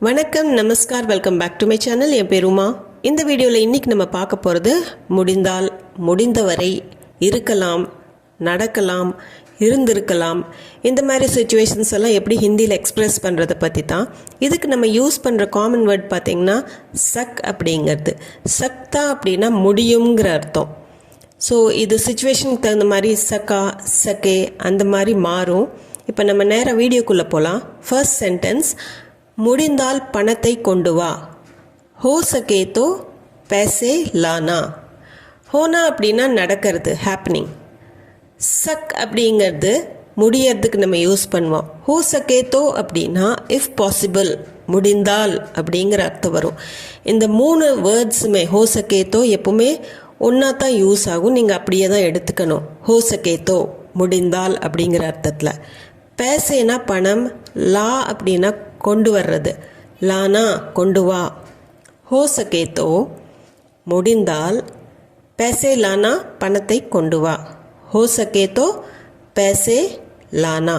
வணக்கம், நமஸ்கார், welcome back to my channel. என் பேர் உமா. இந்த வீடியோவில் இன்றைக்கி நம்ம பார்க்க போகிறது முடிந்தால், முடிந்தவரை, இருக்கலாம், நடக்கலாம், இருந்திருக்கலாம், இந்த மாதிரி சுச்சுவேஷன்ஸ் எல்லாம் எப்படி ஹிந்தியில் எக்ஸ்ப்ரெஸ் பண்ணுறதை பற்றி தான். இதுக்கு நம்ம யூஸ் பண்ணுற காமன் வேர்ட் பார்த்திங்கன்னா சக் அப்படிங்கிறது. சக்தா அப்படின்னா முடியுங்கிற அர்த்தம். ஸோ இது சுச்சுவேஷனுக்கு தகுந்த மாதிரி சக்கா, சக்கே அந்த மாதிரி மாறும். இப்போ நம்ம நேராக வீடியோக்குள்ளே போகலாம். ஃபர்ஸ்ட் சென்டென்ஸ், முடிந்தால் பணத்தை கொண்டு வா. ஹோ சகே தோ பேசே லானா. ஹோனா அப்படின்னா நடக்கிறது, ஹேப்பனிங். சக் அப்படிங்கிறது முடியறதுக்கு நம்ம யூஸ் பண்ணுவோம். ஹோ சகே தோ அப்படின்னா இஃப் பாசிபிள், முடிந்தால் அப்படிங்கிற அர்த்தம் வரும். இந்த மூணு வேர்ட்ஸுமே ஹோ சகே தோ எப்பவுமே ஒன்றா தான் யூஸ் ஆகும். நீங்கள் அப்படியே தான் எடுத்துக்கணும். ஹோ சகே தோ முடிந்தால் அப்படிங்கிற அர்த்தத்தில். பேசேனா பணம், லா அப்படின்னா கொண்டு வர்றது, லானா கொண்டு வா. ஹோ சகே தோ முடிந்தால், பேசே லானா பணத்தை கொண்டு வா. ஹோ சகே தோ பேசே லானா.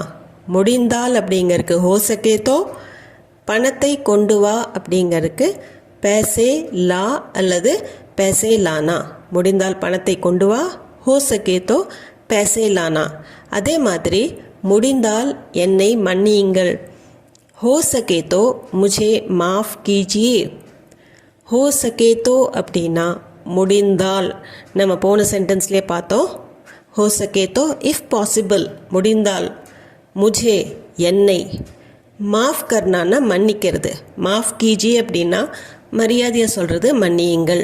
முடிந்தால் அப்படிங்கிறதுக்கு ஹோ சகே தோ, பணத்தை கொண்டு வா அப்படிங்கிறதுக்கு பேசே லா அல்லது பேசே லானா. முடிந்தால் பணத்தை கொண்டு வா, ஹோ சகே தோ பேசே லானா. அதே மாதிரி முடிந்தால் என்னை மன்னியுங்கள். हो सके तो मुझे माफ़ कीजिए. हो सके तो அப்படின்னா முடிந்தால், நம்ம போன சென்டென்ஸ்லேயே பார்த்தோம். हो सके तो இஃப் பாசிபிள், முடிந்தால். முझे என்னை, மாஃப் கர்னான்னா மன்னிக்கிறது. மாஃப் கீஜி அப்படின்னா மரியாதையாக சொல்கிறது, மன்னியுங்கள்.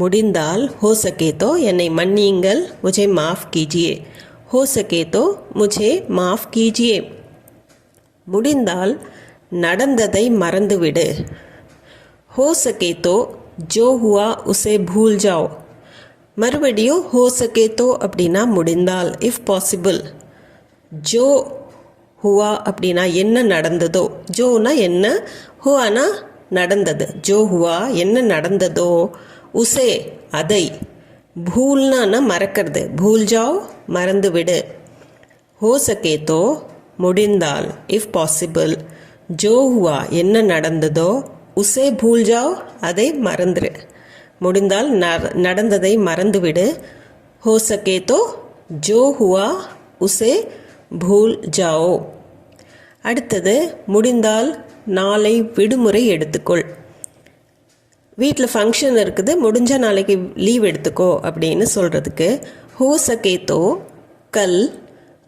முடிந்தால் हो सके तो என்னை மன்னியுங்கள், मुझे माफ़ कीजिए. हो सके तो मुझे माफ़ कीजिए. முடிந்தால் நடந்ததை மறந்துவிடு. ஹோ சகே தோ ஜோ ஹுவா உசே பூல் ஜாओ. மறுபடியும் ஹோ சகே தோ அப்படின்னா முடிந்தால், இஃப் பாசிபிள். ஜோ ஹுவா அப்படின்னா என்ன நடந்ததோ, ஜோனா என்ன, ஹுவானா நடந்தது. ஜோ ஹுவா என்ன நடந்ததோ, உசே அதை, பூல்னா மறக்கிறது, பூல் ஜாओ மறந்துவிடு. ஹோ சகே தோ முடிந்தால், இஃப் பாசிபிள், ஜோ ஹுவா என்ன நடந்ததோ, உசே பூல் ஜாओ அதை மறந்துடு. முடிந்தால் நடந்ததை மறந்துவிடு. ஹோ சகே தோ ஜோ ஹுவா உசே பூல் ஜாओ. அடுத்தது, முடிந்தால் நாளை விடுமுறை எடுத்துக்கொள். வீட்டில் ஃபங்க்ஷன் இருக்குது, முடிஞ்சால் நாளைக்கு லீவ் எடுத்துக்கோ அப்படின்னு சொல்கிறதுக்கு ஹோ சகே தோ கல்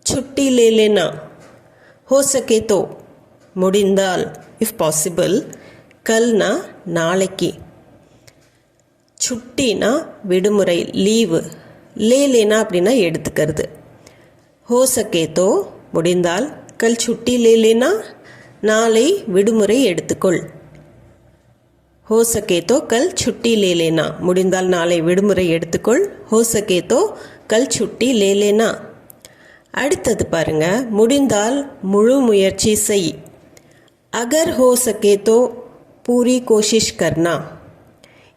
छुट्टी ले लेना. हो सके तो முடிந்தால், இஃப் பாசிபிள், கல்னா நாளைக்கு, சுட்டினா விடுமுறை, லீவு, லேனா அப்படின்னா எடுத்துக்கிறது. ஹோ சகே தோ முடிந்தால், கல் சுட்டி லேனா நாளை விடுமுறை எடுத்துக்கொள். ஹோ சகே தோ கல் சுட்டி லேனா முடிந்தால் நாளை விடுமுறை எடுத்துக்கொள். ஹோ சகே தோ கல் சுட்டி லேனா. அடுத்தது பாருங்க, முடிந்தால் முழு முயற்சி செய். அகர் ஹோ சகே தோ பூரி கோஷிஷ் கர்னா.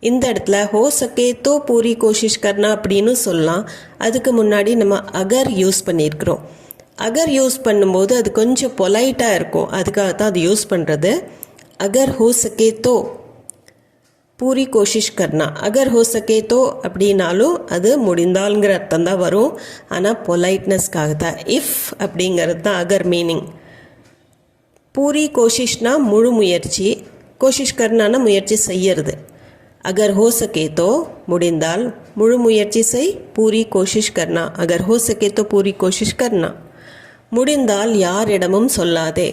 இந்த இடத்துல ஹோ சகே தோ பூரி கோஷிஷ் கர்னா அப்படின்னு சொல்லலாம். அதுக்கு முன்னாடி நம்ம அகர் யூஸ் பண்ணியிருக்கிறோம். அகர் யூஸ் பண்ணும்போது அது கொஞ்சம் பொலைட்டாக இருக்கும், அதுக்காக தான் அது யூஸ் பண்ணுறது. அகர் ஹோ சகே தோ பூரி கோஷிஷ் கர்னா. அகர் ஹோ சகே தோ அப்படின்னாலும் அது முடிந்தால்ங்கிற அர்த்தம் தான் வரும். ஆனால் பொலைட்னஸ்க்காக தான். இஃப் அப்படிங்கிறது தான் அகர் மீனிங். பூரி கோஷிஷ்னா முழு முயற்சி, கோஷிஷ் கர்னானா முயற்சி செய்யறது. அகர் ஹோ சகே தோ முடிந்தால் முழு முயற்சி செய், பூரி கோஷிஷ் கர்னா. அகர் ஹோ சகே தோ பூரி கோஷிஷ் கர்னா. முடிந்தால் யாரிடமும் சொல்லாதே.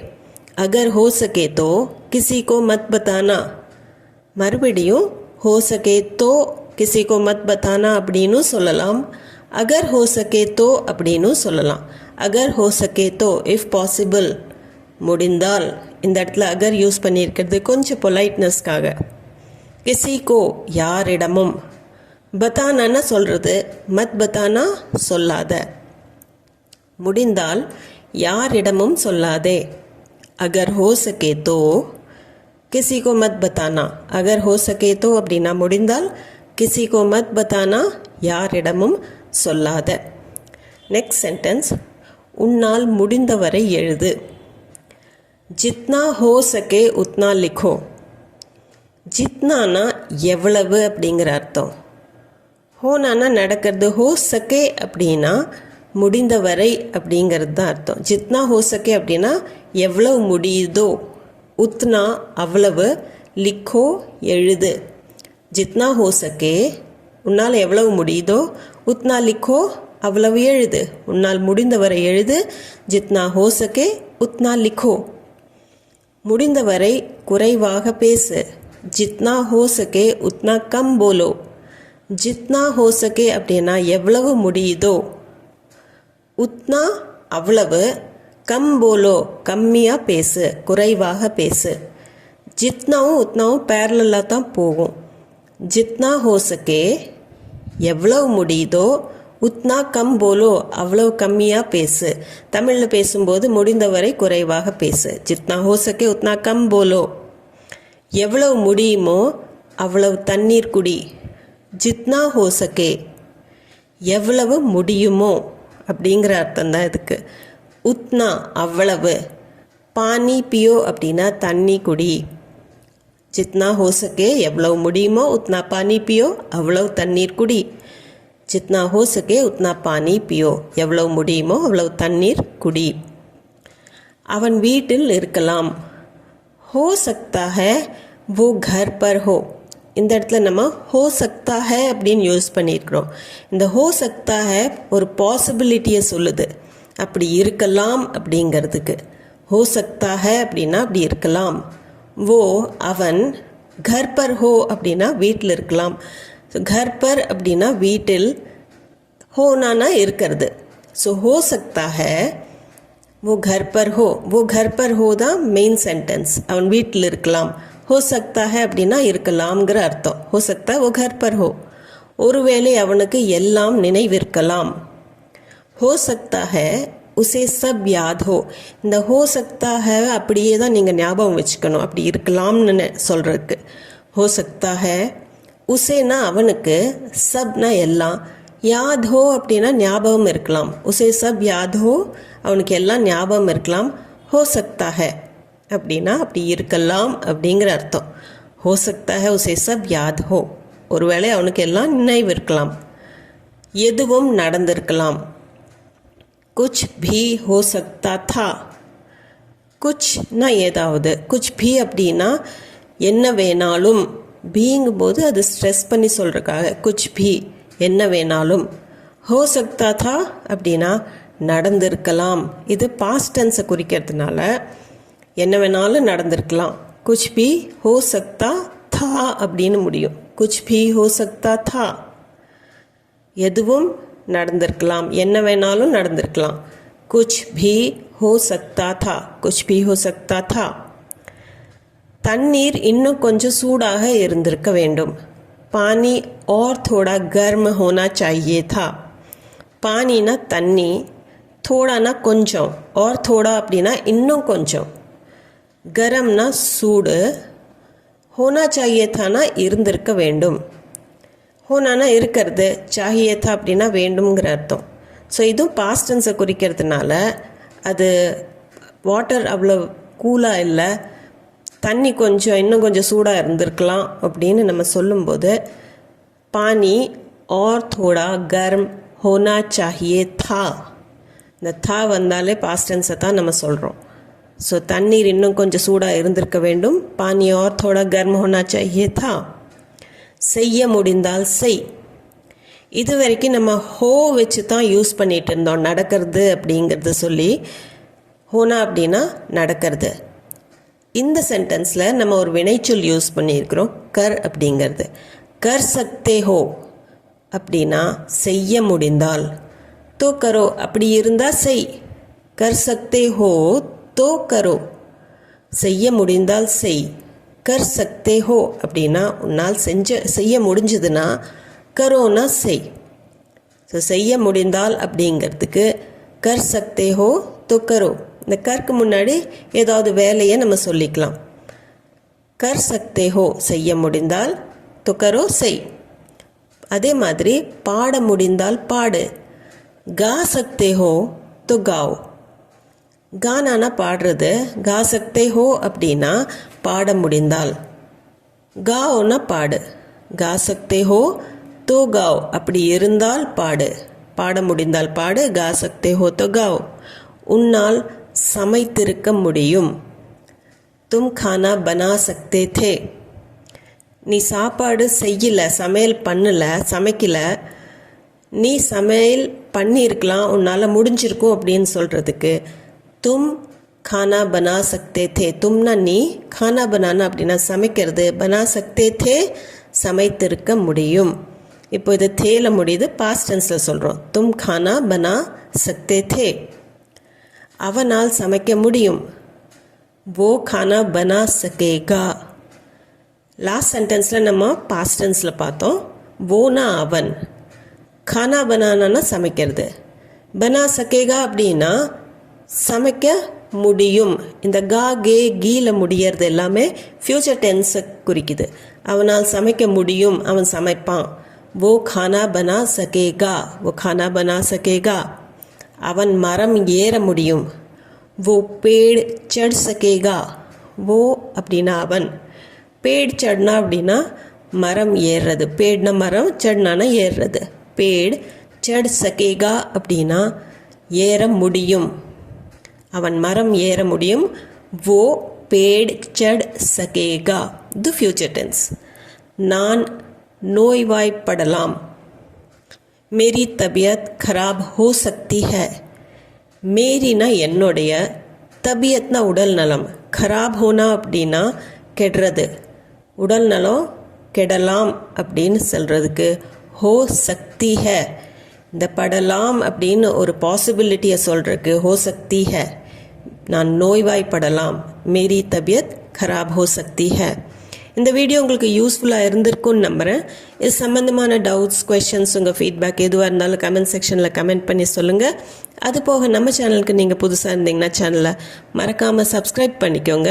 அகர் ஹோ சகே தோ கிசி கோ மத் பத்தானா. மறுபடியும் ஹோ சகே தோ கிசி கோ மத் பத்தானா அப்படின்னு சொல்லலாம். அகர் ஹோ சகே தோ அப்படின்னு சொல்லலாம். அகர் ஹோ சகே தோ இஃப் பாசிபிள், முடிந்தால். இந்த இடத்துல அகர் யூஸ் பண்ணியிருக்கிறது கொஞ்சம் பொலைட்னஸ்க்காக. கிசி கோ யாரிடமும், பத்தானான்னா சொல்கிறது, மத் பத்தானா சொல்லாத. முடிந்தால் யாரிடமும் சொல்லாதே. அகர் ஹோ சகே தோ किसी को मत बताना. अगर हो सके तो அப்படின்னா முடிந்தால், किसी को मत बताना யாரிடமும் சொல்லாத. நெக்ஸ்ட் சென்டென்ஸ், உன்னால் முடிந்தவரை எழுது. जितना हो सके उतना लिखो. ஜித்னானா எவ்வளவு அப்படிங்கிற அர்த்தம். ஹோனானா நடக்கிறது, ஹோ சக்கே அப்படின்னா முடிந்தவரை அப்படிங்கிறது தான் அர்த்தம். ஜித்னா ஹோ சக்கே அப்படின்னா எவ்வளவு முடியுதோ, உத்னா அவ்வளவு, லிக்கோ எழுது. ஜித்னா ஹோ சக்கே உன்னால் எவ்வளவு முடியுதோ, உத்னா லிக்கோ அவ்வளவு எழுது, உன்னால் முடிந்தவரை எழுது. ஜித்னா ஹோ சக்கே உத்னா லிக்கோ. முடிந்தவரை குறைவாக பேசு. ஜித்னா ஹோ சக்கே உத்னா கம் போலோ. ஜித்னா ஹோ சக்கே அப்படின்னா எவ்வளவு முடியுதோ, உத்னா அவ்வளவு, கம் போலோ கம்மியாக பேசு, குறைவாக பேசு. ஜித்னாவும் உத்னாவும் பேரலாக தான் போகும். ஜித்னா ஹோ சக்கே எவ்வளவு முடியுதோ, உத்னா கம் போலோ அவ்வளவு கம்மியாக பேசு. தமிழில் பேசும்போது முடிந்தவரை குறைவாக பேசு. ஜித்னா ஹோ சக்கே உத்னா கம் போலோ. எவ்வளவு முடியுமோ அவ்வளவு தண்ணீர் குடி. ஜித்னா ஹோ சக்கே எவ்வளவு முடியுமோ அப்படிங்கிற அர்த்தம் தான் இதுக்கு. உத்னா அவ்வளவு. பானி பியோ அப்படின்னா தண்ணி குடி. ஜித்னா ஹோ சக்கே எவ்வளவு முடியுமோ உத்னா பானி பியோ அவ்வளவு தண்ணீர் குடி. ஜித்னா ஹோ சக்கே உத்னா பானி பியோ எவ்வளவு முடியுமோ அவ்வளவு தண்ணீர் குடி. அவன் வீட்டில் இருக்கலாம். ஹோ சக்தா ஹை वो घर पर हो. இந்த இடத்துல நம்ம ஹோ சக்தா ஹை அப்படின்னு யூஸ் பண்ணியிருக்கிறோம். இந்த ஹோ சக்தா ஹை ஒரு பாசிபிலிட்டியை சொல்லுது, அப்படி இருக்கலாம் அப்படிங்கிறதுக்கு. ஹோ சக்தா ஹை அப்படின்னா அப்படி இருக்கலாம். वो அவன், घर पर हो அப்படின்னா வீட்டில் இருக்கலாம். घर पर அப்படின்னா வீட்டில், ஹோனானா இருக்கிறது. ஸோ ஹோ சக்தா ஹை वो घर पर हो. वो घर पर हो தான் மெயின் சென்டென்ஸ். அவன் வீட்டில் இருக்கலாம். हो सकता है அப்படின்னா இருக்கலாம்ங்கிற அர்த்தம். हो सकता है वो घर पर हो. ஒருவேளை அவனுக்கு எல்லாம் நினைவிருக்கலாம். हो सकता है उसे सब याद हो. இந்த हो सकता है அப்படியே தான் நீங்கள் ஞாபகம் வச்சுக்கணும், அப்படி இருக்கலாம்னு சொல்கிறதுக்கு. हो सकता है உசேனா அவனுக்கு, சப்னா எல்லாம், யாத் ஹோ அப்படின்னா ஞாபகம் இருக்கலாம். உசே சப் யாத் ஹோ அவனுக்கு எல்லாம் ஞாபகம் இருக்கலாம். ஹோ சக்தா ஹை அப்படின்னா அப்படி இருக்கலாம் அப்படிங்கிற அர்த்தம். ஹோ சக்தா ஹை உசே சப் யாத் ஹோ, ஒருவேளை அவனுக்கு எல்லாம் நினைவு இருக்கலாம். எதுவும் நடந்திருக்கலாம். குச் பி ஹோ சக்தா தா. குச்னா ஏதாவது, குச் பி அப்படின்னா என்ன வேணாலும், பீங்கும் போது அது ஸ்ட்ரெஸ் பண்ணி சொல்கிறதுக்காக குச் பி என்ன வேணாலும். ஹோ சக்தா தா அப்படின்னா நடந்திருக்கலாம். இது பாஸ்ட் டென்ஸை குறிக்கிறதுனால என்ன வேணாலும் நடந்திருக்கலாம். குச் பி ஹோ சக்தா தா அப்படின்னு முடியும். குச் பி ஹோ சக்தா தா, எதுவும் நடந்திருக்கலாம், என்ன வேணாலும் நடந்திருக்கலாம். குச் பி ஹோ சக்தா தா, குச் பி ஹோ சக்தா தா. தண்ணீர் இன்னும் கொஞ்சம் சூடாக இருந்திருக்க வேண்டும். पानी और थोड़ा गर्म होना चाहिए था. பானினா தண்ணி, தோடானா கொஞ்சம், और थोड़ा அப்படின்னா இன்னும் கொஞ்சம், கரம்னா சூடு, होना चाहिए थाனா இருந்திருக்க வேண்டும். ஹோனானா இருக்கிறது, चाहिए था அப்படின்னா வேண்டும்ங்கிற அர்த்தம். ஸோ இதுவும் பாஸ்ட் டென்ஸை குறிக்கிறதுனால அது வாட்டர் அவ்வளோ கூலாக இல்லை, தண்ணி கொஞ்சம் இன்னும் கொஞ்சம் சூடாக இருந்திருக்கலாம் அப்படின்னு நம்ம சொல்லும்போது பானி और थोड़ा गर्म होना चाहिए था. இந்த தா வந்தாலே பாஸ்ட் டென்ஸை தான் நம்ம சொல்கிறோம். ஸோ தண்ணீர் இன்னும் கொஞ்சம் சூடாக இருந்திருக்க வேண்டும். பானி और थोड़ा गर्म होना चाहिए था. செய்ய முடிந்தால் செய். இது வரைக்கும் நம்ம ஹோ வச்சு தான் யூஸ் பண்ணிகிட்டு இருந்தோம் நடக்கிறது அப்படிங்கிறது சொல்லி. ஹோனா அப்படின்னா நடக்கிறது. இந்த சென்டென்ஸில் நம்ம ஒரு வினைச்சொல் யூஸ் பண்ணியிருக்கிறோம், கர் அப்படிங்கிறது. கர் சக்தே ஹோ அப்படின்னா செய்ய முடிந்தால். தோ கரோ அப்படி இருந்தால் செய். கர் சக்தே ஹோ தோ கரோ, செய்ய முடிந்தால் செய். கர் சக்தே ஹோ அப்படின்னா உன்னால் செய்ய முடிஞ்சதுன்னா, கரோனா செய். ஸோ செய்ய முடிந்தால் அப்படிங்கிறதுக்கு கர் சக்தே ஹோ தோ கரோ. இந்த கருக்கு முன்னாடி ஏதாவது வேலையை நம்ம சொல்லிக்கலாம். கர் சக்தே ஹோ செய்ய முடிந்தால், தோ கரோ செய். அதே மாதிரி பாட முடிந்தால் பாடு. கா சக்தே ஹோ தோ காவ். கானானா பாடுறது. கா சக்தே ஹோ அப்படின்னா பாட முடிந்தால். காओனா பாடு. கா சக்தே ஹோ தோ காவ், அப்படி இருந்தால் பாடு. பாட முடிந்தால் பாடு. கா சக்தே ஹோ தோ காவ். உன்னால் சமைத்திருக்க முடியும். தும் खाना बना सकते थे. நீ சாப்பாடு செய்யல, சமையல் பண்ணல, சமைக்கல. நீ சமையல் பண்ணியிருக்கலாம், உன்னால் முடிஞ்சிருக்கும் அப்படின்னு சொல்கிறதுக்கு தும் खाना बना सकते थे. தும்னா நீ, खाना बनाना அப்படின்னா சமைக்கிறது, बना सकते थे சமைத்திருக்க முடியும். இப்போ இது தேல முடியுது, பாஸ்ட் டென்ஸில் சொல்கிறோம். தும் खाना बना सकते थे. அவனால் சமைக்க முடியும். वो खाना बना सकेगा. லாஸ்ட் சென்டென்ஸில் நம்ம பாஸ்ட் டென்ஸில் பார்த்தோம். வோனா அவன், खाना बनाना சமைக்கிறது, बना सकेगा அப்படின்னா சமைக்க முடியும். இந்த கா கே கீல முடியறது எல்லாமே ஃப்யூச்சர் டென்ஸை குறிக்குது. அவனால் சமைக்க முடியும், அவன் சமைப்பான். वो खाना बना सकेगा, वो खाना बना सकेगा. அவன் மரம் ஏற முடியும். वो पेड़ चढ़ सकेगा. वो அப்படின்னா அவன். पेड़ चढ़ना அப்படின்னா மரம் ஏறுறது. पेड़ना மரம், चढ़ना ஏறுறது. पेड़ चढ़ सकेगा அப்படின்னா ஏற முடியும், அவன் மரம் ஏற முடியும். वो पेड़ चढ़ सकेगा. இது ஃபியூச்சர் டென்ஸ். நான் நோய்வாய்ப்படலாம். मेरी तबीयत खराब हो सकती है. மேரினா என்னுடைய, தபியத்னா உடல் நலம், खराब होना அப்படின்னா கெடுறது. உடல் நலம் கெடலாம் அப்படின்னு சொல்கிறதுக்கு हो सकती है. இந்த படலாம் அப்படின்னு ஒரு பாசிபிலிட்டியை சொல்கிறதுக்கு हो सकती है. நான் நோய்வாய்ப்படலாம். मेरी तबीयत खराब हो सकती है. இந்த வீடியோ உங்களுக்கு யூஸ்ஃபுல்லாக இருந்திருக்கும்னு நம்புகிறேன். இது சம்மந்தமான டவுட்ஸ், கொஷின்ஸ், உங்கள் ஃபீட்பேக் எதுவாக இருந்தாலும் கமெண்ட் செக்ஷனில் கமெண்ட் பண்ணி சொல்லுங்கள். அது போக நம்ம சேனலுக்கு நீங்கள் புதுசாக இருந்தீங்கன்னா சேனலை மறக்காமல் சப்ஸ்கிரைப் பண்ணிக்கோங்க.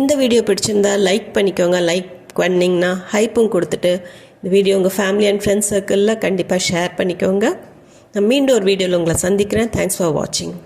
இந்த வீடியோ பிடிச்சிருந்தா லைக் பண்ணிக்கோங்க. லைக் பண்ணிங்கன்னா ஹைப்பும் கொடுத்துட்டு இந்த வீடியோ உங்கள் ஃபேமிலி அண்ட் ஃப்ரெண்ட்ஸ் சர்க்கிளில் கண்டிப்பாக ஷேர் பண்ணிக்கோங்க. நான் மீண்டும் ஒரு வீடியோவில் உங்களை சந்திக்கிறேன். தேங்க்ஸ் ஃபார் வாட்சிங்.